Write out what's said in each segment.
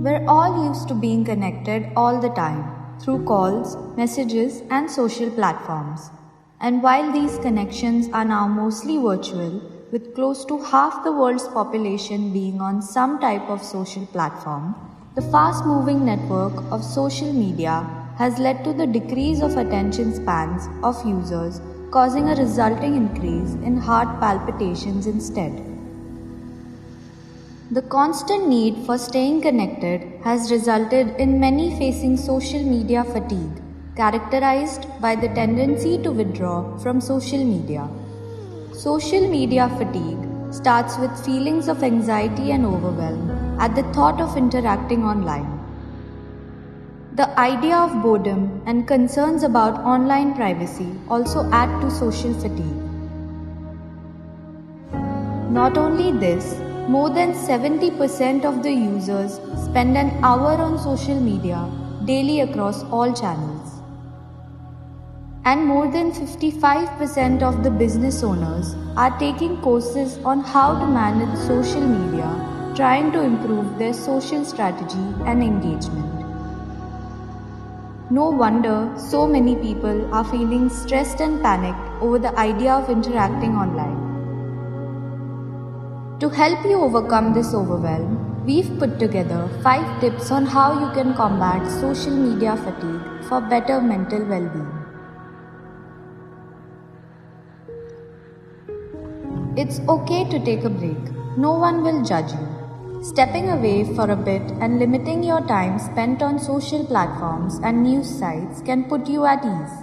We're all used to being connected all the time through calls, messages, and social platforms. And while these connections are now mostly virtual, with close to half the world's population being on some type of social platform, the fast moving network of social media has led to the decrease of attention spans of users, causing a resulting increase in heart palpitations instead. The constant need for staying connected has resulted in many facing social media fatigue, characterized by the tendency to withdraw from social media. Social media fatigue starts with feelings of anxiety and overwhelm at the thought of interacting online. The idea of boredom and concerns about online privacy also add to social fatigue. Not only this, more than 70% of the users spend an hour on social media daily across all channels. And more than 55% of the business owners are taking courses on how to manage social media, trying to improve their social strategy and engagement. No wonder so many people are feeling stressed and panicked over the idea of interacting online. To help you overcome this overwhelm, we've put together 5 tips on how you can combat social media fatigue for better mental well-being. It's okay to take a break. No one will judge you. Stepping away for a bit and limiting your time spent on social platforms and news sites can put you at ease.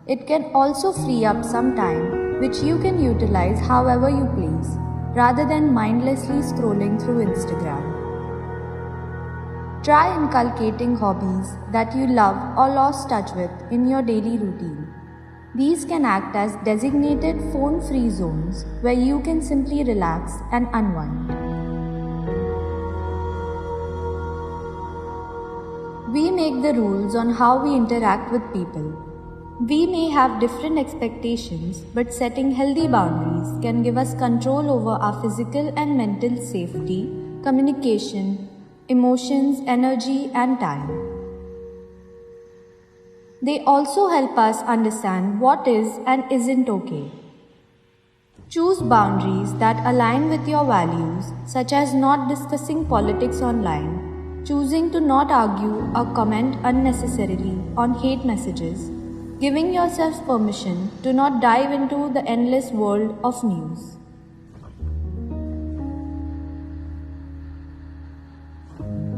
It can also free up some time which you can utilize however you please, rather than mindlessly scrolling through Instagram. Try inculcating hobbies that you love or lost touch with in your daily routine. These can act as designated phone-free zones where you can simply relax and unwind. We make the rules on how we interact with people. We may have different expectations, but setting healthy boundaries can give us control over our physical and mental safety, communication, emotions, energy, and time. They also help us understand what is and isn't okay. Choose boundaries that align with your values, such as not discussing politics online, choosing to not argue or comment unnecessarily on hate messages, giving yourself permission to not dive into the endless world of news.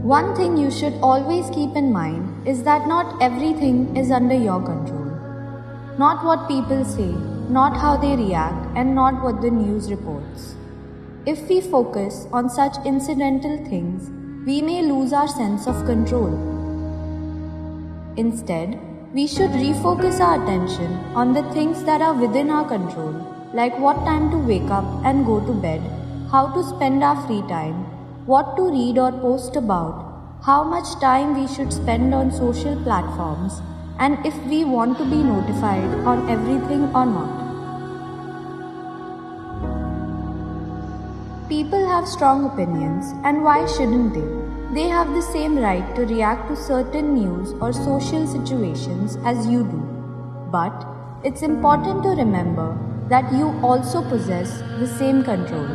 One thing you should always keep in mind is that not everything is under your control. Not what people say, not how they react, and not what the news reports. If we focus on such incidental things, we may lose our sense of control. Instead, we should refocus our attention on the things that are within our control, like what time to wake up and go to bed, how to spend our free time, what to read or post about, how much time we should spend on social platforms, and if we want to be notified on everything or not. People have strong opinions, and why shouldn't they? They have the same right to react to certain news or social situations as you do. But it's important to remember that you also possess the same control.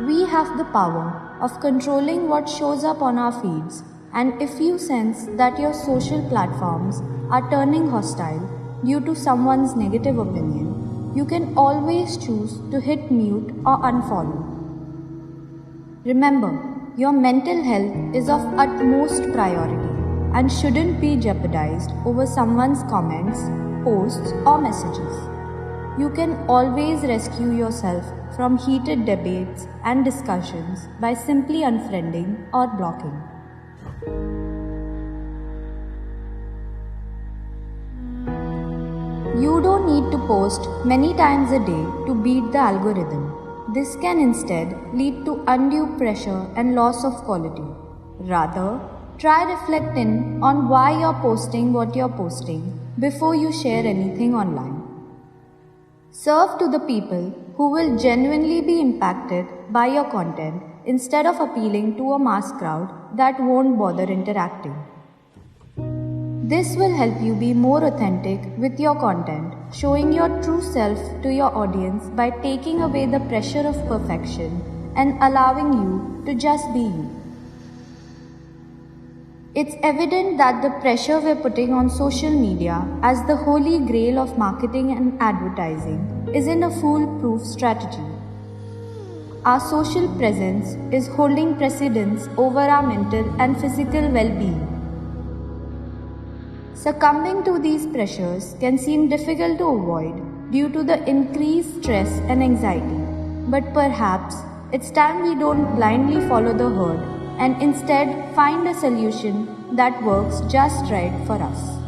We have the power of controlling what shows up on our feeds, and if you sense that your social platforms are turning hostile due to someone's negative opinion, you can always choose to hit mute or unfollow. Remember, your mental health is of utmost priority and shouldn't be jeopardized over someone's comments, posts, or messages. You can always rescue yourself from heated debates and discussions by simply unfriending or blocking. You don't need to post many times a day to beat the algorithm. This can instead lead to undue pressure and loss of quality. Rather, try reflecting on why you're posting what you're posting before you share anything online. Serve to the people who will genuinely be impacted by your content instead of appealing to a mass crowd that won't bother interacting. This will help you be more authentic with your content, showing your true self to your audience by taking away the pressure of perfection and allowing you to just be you. It's evident that the pressure we're putting on social media as the holy grail of marketing and advertising isn't a foolproof strategy. Our social presence is holding precedence over our mental and physical well-being. Succumbing to these pressures can seem difficult to avoid due to the increased stress and anxiety, but perhaps it's time we don't blindly follow the herd and instead find a solution that works just right for us.